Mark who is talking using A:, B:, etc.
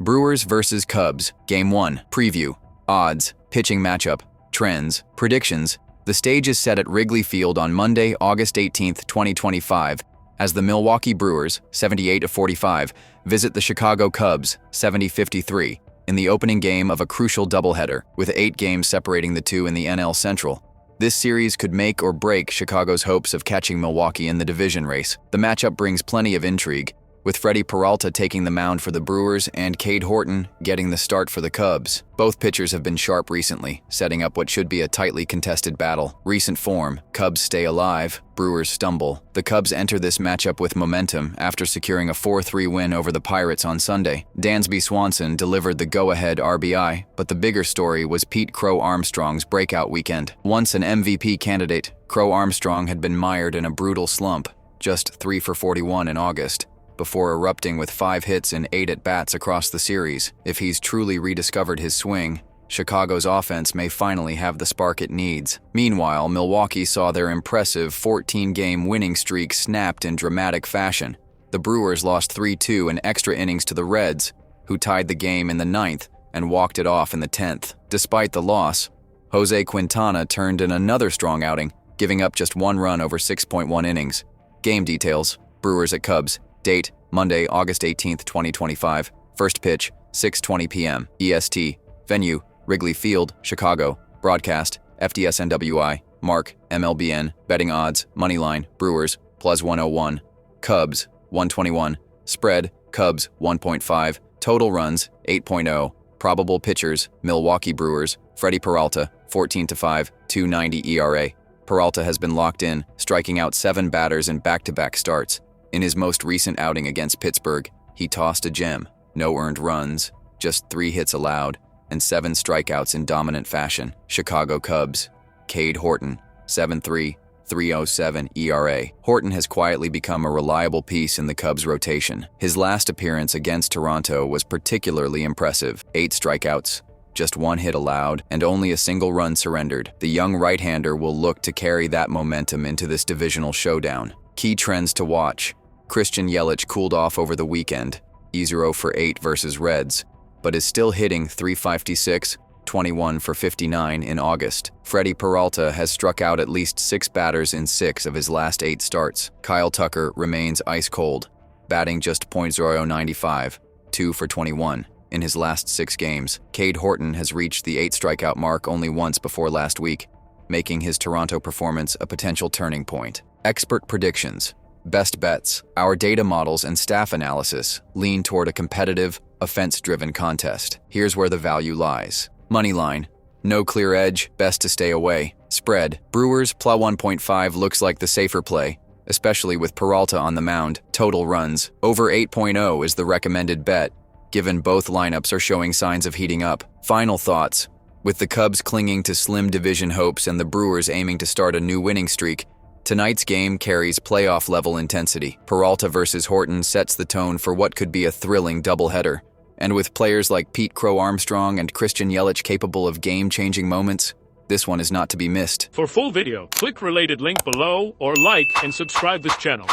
A: Brewers vs. Cubs, Game 1, Preview, Odds, Pitching Matchup, Trends, Predictions. The stage is set at Wrigley Field on Monday, August 18, 2025, as the Milwaukee Brewers, 78-45, visit the Chicago Cubs, 70-53, in the opening game of a crucial doubleheader, with 8 games separating the two in the NL Central. This series could make or break Chicago's hopes of catching Milwaukee in the division race. The matchup brings plenty of intrigue, with Freddy Peralta taking the mound for the Brewers and Cade Horton getting the start for the Cubs. Both pitchers have been sharp recently, setting up what should be a tightly contested battle. Recent form: Cubs stay alive, Brewers stumble. The Cubs enter this matchup with momentum after securing a 4-3 win over the Pirates on Sunday. Dansby Swanson delivered the go-ahead RBI, but the bigger story was Pete Crow-Armstrong's breakout weekend. Once an MVP candidate, Crow-Armstrong had been mired in a brutal slump, just 3 for 41 in August, before erupting with 5 hits and 8 at-bats across the series. If he's truly rediscovered his swing, Chicago's offense may finally have the spark it needs. Meanwhile, Milwaukee saw their impressive 14-game winning streak snapped in dramatic fashion. The Brewers lost 3-2 in extra innings to the Reds, who tied the game in the 9th and walked it off in the 10th. Despite the loss, Jose Quintana turned in another strong outing, giving up just 1 run over 6.1 innings. Game details: Brewers at Cubs. Date: Monday, August 18, 2025. First pitch, 6:20 p.m. EST. Venue: Wrigley Field, Chicago. Broadcast: FDSNWI. Mark: MLBN. Betting odds: Moneyline, Brewers, plus 101. Cubs, 121. Spread: Cubs, 1.5. Total runs, 8.0. Probable pitchers: Milwaukee Brewers. Freddy Peralta, 14-5, 2.90 ERA. Peralta has been locked in, striking out 7 batters in back-to-back starts. In his most recent outing against Pittsburgh, he tossed a gem: no earned runs, just 3 hits allowed, and 7 strikeouts in dominant fashion. Chicago Cubs. Cade Horton, 7.3, 3.07 ERA. Horton has quietly become a reliable piece in the Cubs' rotation. His last appearance against Toronto was particularly impressive: 8 strikeouts, just 1 hit allowed, and only a single run surrendered. The young right-hander will look to carry that momentum into this divisional showdown. Key trends to watch: Christian Yelich cooled off over the weekend. He's 0 for 8 versus Reds, but is still hitting .356, 21 for 59 in August. Freddy Peralta has struck out at least 6 batters in 6 of his last 8 starts. Kyle Tucker remains ice cold, batting just .095, 2 for 21 in his last 6 games. Cade Horton has reached the 8 strikeout mark only once before last week, making his Toronto performance a potential turning point. Expert predictions. Best bets. Our data models and staff analysis lean toward a competitive, offense-driven contest. Here's where the value lies. Moneyline: no clear edge, best to stay away. Spread: Brewers plus 1.5 looks like the safer play, especially with Peralta on the mound. Total runs: over 8.0 is the recommended bet, given both lineups are showing signs of heating up. Final thoughts: with the Cubs clinging to slim division hopes and the Brewers aiming to start a new winning streak, tonight's game carries playoff-level intensity. Peralta versus Horton sets the tone for what could be a thrilling doubleheader. And with players like Pete Crow-Armstrong and Christian Yelich capable of game-changing moments, this one is not to be missed.
B: For full video, click related link below or like and subscribe this channel.